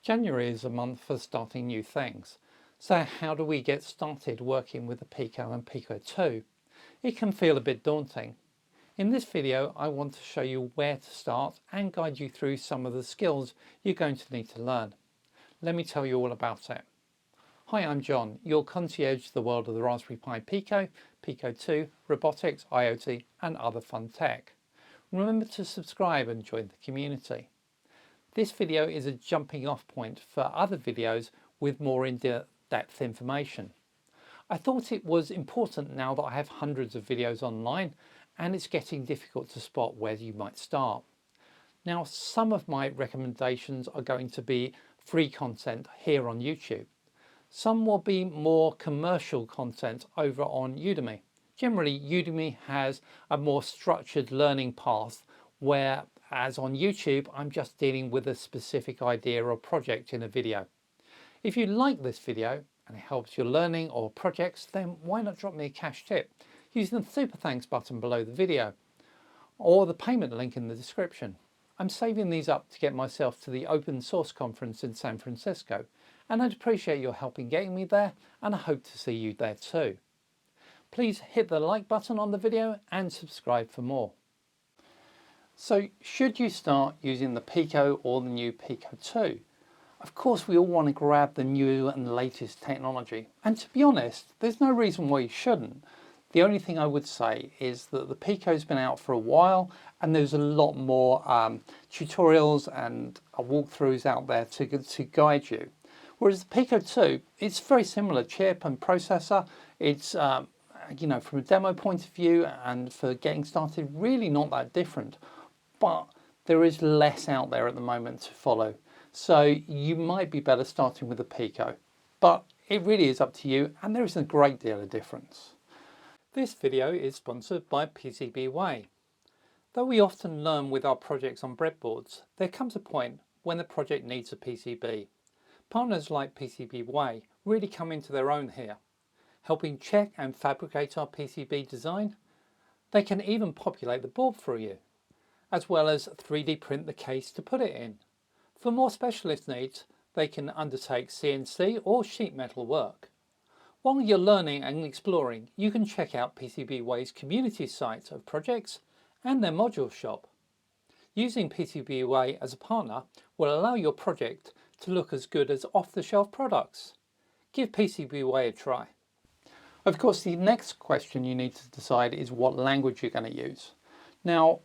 January is a month for starting new things. So how do we get started working with the Pico and Pico 2? It can feel a bit daunting. In this video, I want to show you where to start and guide you through some of the skills you're going to need to learn. Let me tell you all about it. Hi, I'm John, your concierge to the world of the Raspberry Pi Pico, Pico 2, robotics, IoT and other fun tech. Remember to subscribe and join the community. This video is a jumping off point for other videos with more in-depth information. I thought it was important now that I have hundreds of videos online and it's getting difficult to spot where you might start. Now, some of my recommendations are going to be free content here on YouTube. Some will be more commercial content over on Udemy. Generally, Udemy has a more structured learning path, whereas on YouTube, I'm just dealing with a specific idea or project in a video. If you like this video and it helps your learning or projects, then why not drop me a cash tip using the super thanks button below the video or the payment link in the description. I'm saving these up to get myself to the open source conference in San Francisco, and I'd appreciate your help in getting me there, and I hope to see you there too. Please hit the like button on the video and subscribe for more. So should you start using the Pico or the new Pico 2? Of course, we all want to grab the new and latest technology, and to be honest, there's no reason why you shouldn't. The only thing I would say is that the Pico's been out for a while and there's a lot more tutorials and walkthroughs out there to guide you. Whereas the Pico 2, it's very similar chip and processor. It's, you know, from a demo point of view and for getting started, really not that different. But there is less out there at the moment to follow. So you might be better starting with the Pico. But it really is up to you, and there is a great deal of difference. This video is sponsored by PCBWay. Though we often learn with our projects on breadboards, there comes a point when the project needs a PCB. Partners like PCBWay really come into their own here, helping check and fabricate our PCB design. They can even populate the board for you, as well as 3D print the case to put it in. For more specialist needs, they can undertake CNC or sheet metal work. While you're learning and exploring, you can check out PCBWay's community site of projects and their module shop. Using PCBWay as a partner will allow your project to look as good as off-the-shelf products. Give PCBWay a try. Of course, the next question you need to decide is what language you're going to use. Now,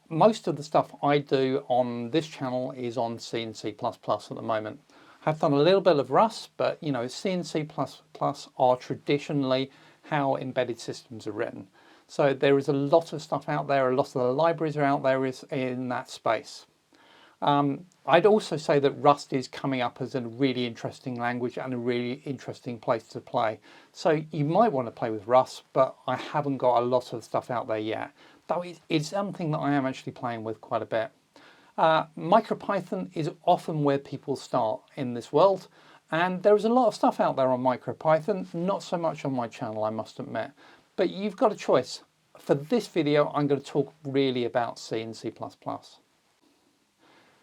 most of the stuff I do on this channel is on C and C++ at the moment. I've done a little bit of Rust, but you know, C and C++ are traditionally how embedded systems are written. So there is a lot of stuff out there, a lot of the libraries are out there in that space. I'd also say that Rust is coming up as a really interesting language and a really interesting place to play. So you might want to play with Rust, but I haven't got a lot of stuff out there yet. Though it's something that I am actually playing with quite a bit. MicroPython is often where people start in this world, and there is a lot of stuff out there on MicroPython, not so much on my channel, I must admit, but you've got a choice. For this video, I'm going to talk really about C and C++.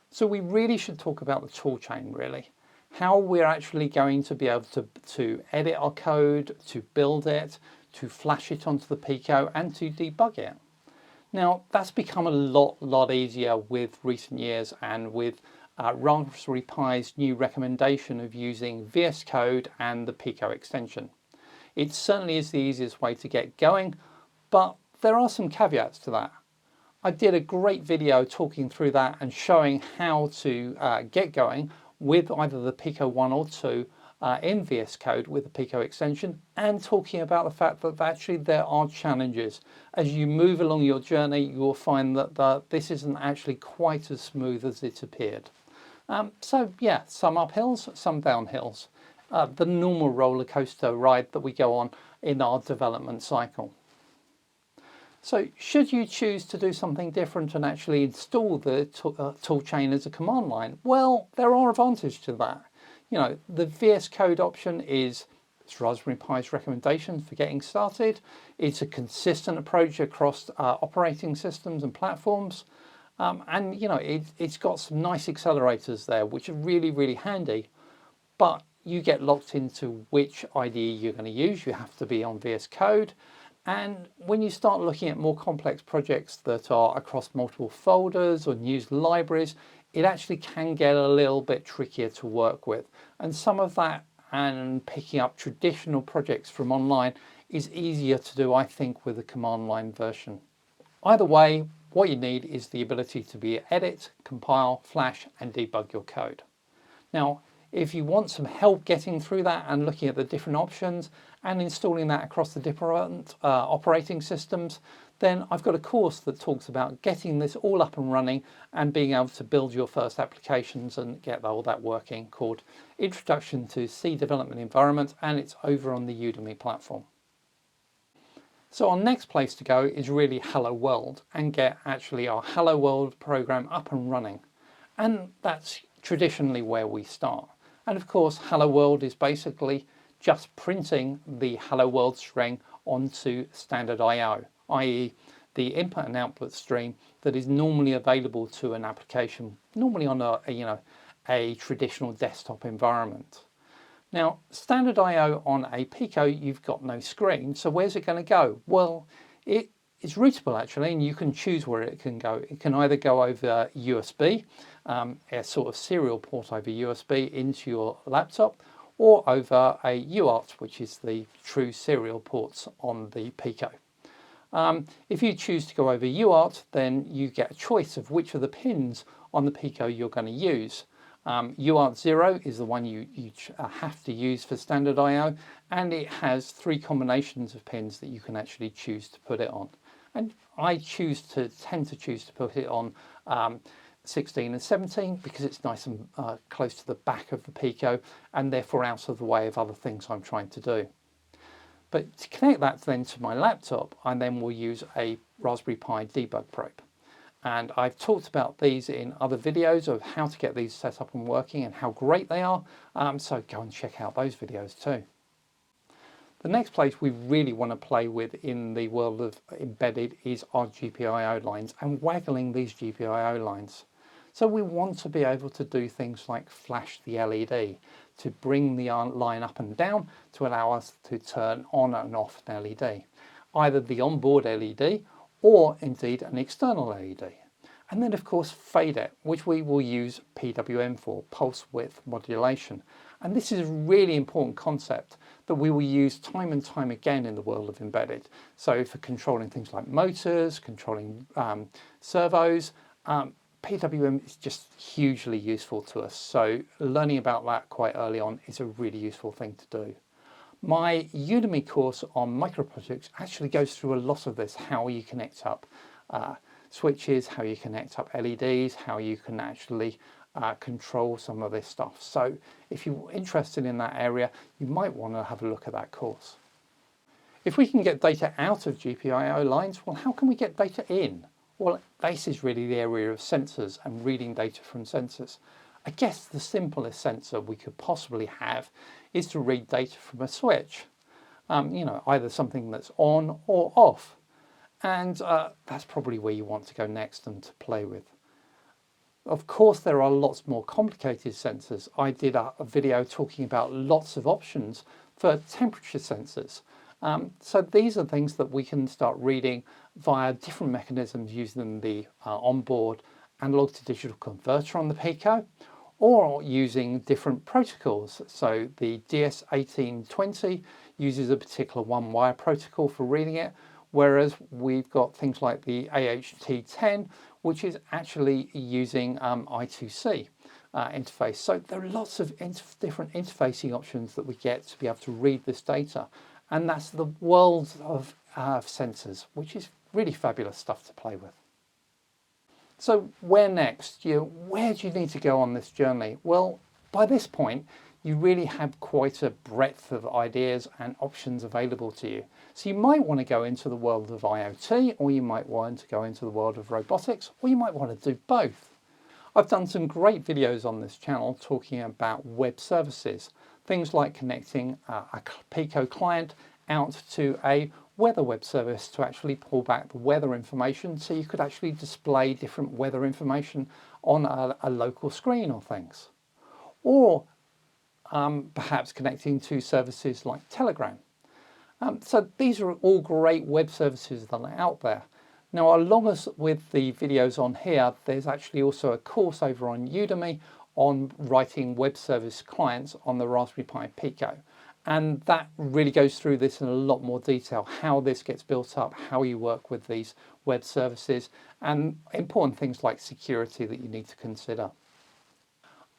So we really should talk about the toolchain, really. How we're actually going to be able to edit our code, to build it, to flash it onto the Pico and to debug it. Now, that's become a lot easier with recent years and with Raspberry Pi's new recommendation of using VS Code and the Pico extension. It certainly is the easiest way to get going, but there are some caveats to that. I did a great video talking through that and showing how to get going with either the Pico 1 or 2 in VS Code with the Pico extension, and talking about the fact that actually there are challenges. As you move along your journey, you will find that this isn't actually quite as smooth as it appeared. So yeah, some uphills, some downhills. The normal roller coaster ride that we go on in our development cycle. So should you choose to do something different and actually install the toolchain as a command line? Well, there are advantages to that. You know, the VS Code option is Raspberry Pi's recommendation for getting started. It's a consistent approach across operating systems and platforms. And you know, it's got some nice accelerators there, which are really handy, but you get locked into which IDE you're going to use. You have to be on VS Code. And when you start looking at more complex projects that are across multiple folders or used libraries, it actually can get a little bit trickier to work with. And some of that and picking up traditional projects from online is easier to do, I think, with a command line version. Either way, what you need is the ability to be edit, compile, flash, and debug your code. Now, if you want some help getting through that and looking at the different options and installing that across the different operating systems, then I've got a course that talks about getting this all up and running and being able to build your first applications and get all that working, called Introduction to C Development Environment, and it's over on the Udemy platform. So our next place to go is really Hello World and get actually our Hello World program up and running. And that's traditionally where we start. And of course, Hello World is basically just printing the Hello World string onto standard I/O, i.e. the input and output stream that is normally available to an application, normally on a traditional desktop environment. Now, standard I/O on a Pico, you've got no screen, so where's it going to go? Well, it's routable actually, and you can choose where it can go. It can either go over USB, a sort of serial port over USB into your laptop, or over a UART, which is the true serial ports on the Pico. If you choose to go over UART, then you get a choice of which of the pins on the Pico you're going to use. UART 0 is the one you have to use for standard I/O, and it has 3 combinations of pins that you can actually choose to put it on. And I tend to choose to put it on 16 and 17 because it's nice and close to the back of the Pico and therefore out of the way of other things I'm trying to do. But to connect that then to my laptop, I then will use a Raspberry Pi debug probe. And I've talked about these in other videos of how to get these set up and working and how great they are, so go and check out those videos too. The next place we really want to play with in the world of embedded is our GPIO lines and waggling these GPIO lines. So we want to be able to do things like flash the LED to bring the line up and down to allow us to turn on and off an LED, either the onboard LED or indeed an external LED. And then of course fade it, which we will use PWM for, pulse width modulation. And this is a really important concept that we will use time and time again in the world of embedded. So for controlling things like motors, controlling servos, PWM is just hugely useful to us. So learning about that quite early on is a really useful thing to do. My Udemy course on microprojects actually goes through a lot of this, how you connect up switches, how you connect up LEDs, how you can actually control some of this stuff. So if you're interested in that area, you might want to have a look at that course. If we can get data out of GPIO lines, well, how can we get data in? Well, this is really the area of sensors and reading data from sensors. I guess the simplest sensor we could possibly have is to read data from a switch, either something that's on or off. And that's probably where you want to go next and to play with. Of course, there are lots more complicated sensors. I did a video talking about lots of options for temperature sensors. So these are things that we can start reading via different mechanisms using the onboard analog to digital converter on the Pico, or using different protocols. So the DS1820 uses a particular one-wire protocol for reading it, whereas we've got things like the AHT10, which is actually using I2C interface. So there are lots of different interfacing options that we get to be able to read this data. And that's the world of sensors, which is really fabulous stuff to play with. So where next? Where do you need to go on this journey? Well, by this point, you really have quite a breadth of ideas and options available to you. So you might want to go into the world of IoT, or you might want to go into the world of robotics, or you might want to do both. I've done some great videos on this channel talking about web services, things like connecting a Pico client out to a weather web service to actually pull back the weather information, so you could actually display different weather information on a local screen or things. Or perhaps connecting to services like Telegram. So these are all great web services that are out there. Now, along with the videos on here, there's actually also a course over on Udemy on writing web service clients on the Raspberry Pi Pico. And that really goes through this in a lot more detail, how this gets built up, how you work with these web services, and important things like security that you need to consider.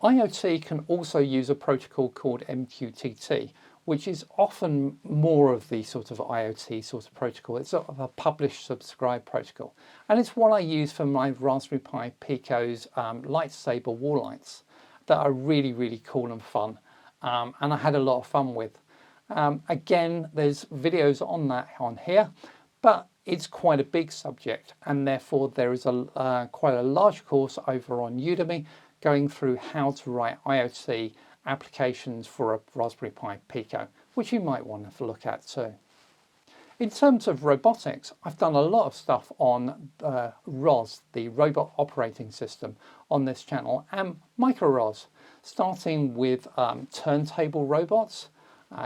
IoT can also use a protocol called MQTT, which is often more of the sort of IoT sort of protocol. It's sort of a publish subscribe protocol. And it's what I use for my Raspberry Pi Pico's lightsaber wall lights that are really, really cool and fun. And I had a lot of fun with. Again, there's videos on that on here, but it's quite a big subject. And therefore there is quite a large course over on Udemy going through how to write IoT applications for a Raspberry Pi Pico, which you might want to look at too. In terms of robotics, I've done a lot of stuff on ROS, the robot operating system, on this channel, and micro ROS, starting with turntable robots,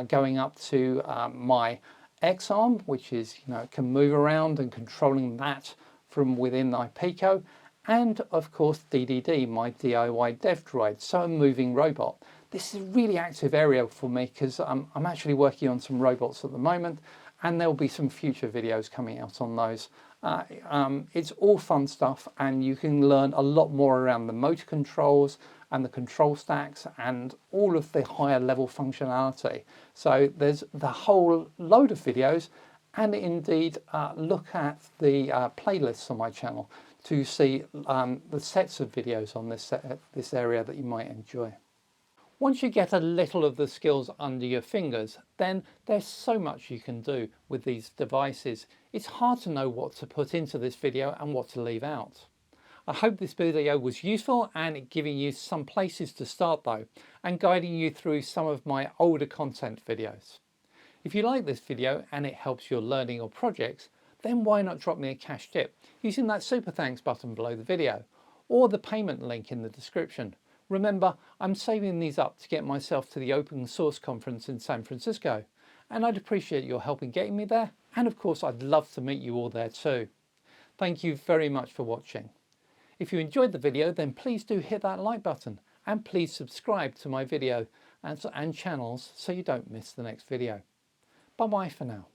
going up to my X arm, which is, can move around, and controlling that from within my Pico, and of course DDD, my DIY dev droid, so a moving robot. This is a really active area for me because I'm actually working on some robots at the moment, and there'll be some future videos coming out on those. It's all fun stuff, and you can learn a lot more around the motor controls and the control stacks and all of the higher level functionality. So there's the whole load of videos, and indeed look at the playlists on my channel to see the sets of videos on this area that you might enjoy. Once you get a little of the skills under your fingers, then there's so much you can do with these devices. It's hard to know what to put into this video and what to leave out. I hope this video was useful and giving you some places to start though, and guiding you through some of my older content videos. If you like this video and it helps your learning or projects, then why not drop me a cash tip using that super thanks button below the video, or the payment link in the description. Remember, I'm saving these up to get myself to the Open Source Conference in San Francisco, and I'd appreciate your help in getting me there, and of course I'd love to meet you all there too. Thank you very much for watching. If you enjoyed the video, then please do hit that like button, and please subscribe to my video and channels so you don't miss the next video. Bye bye for now.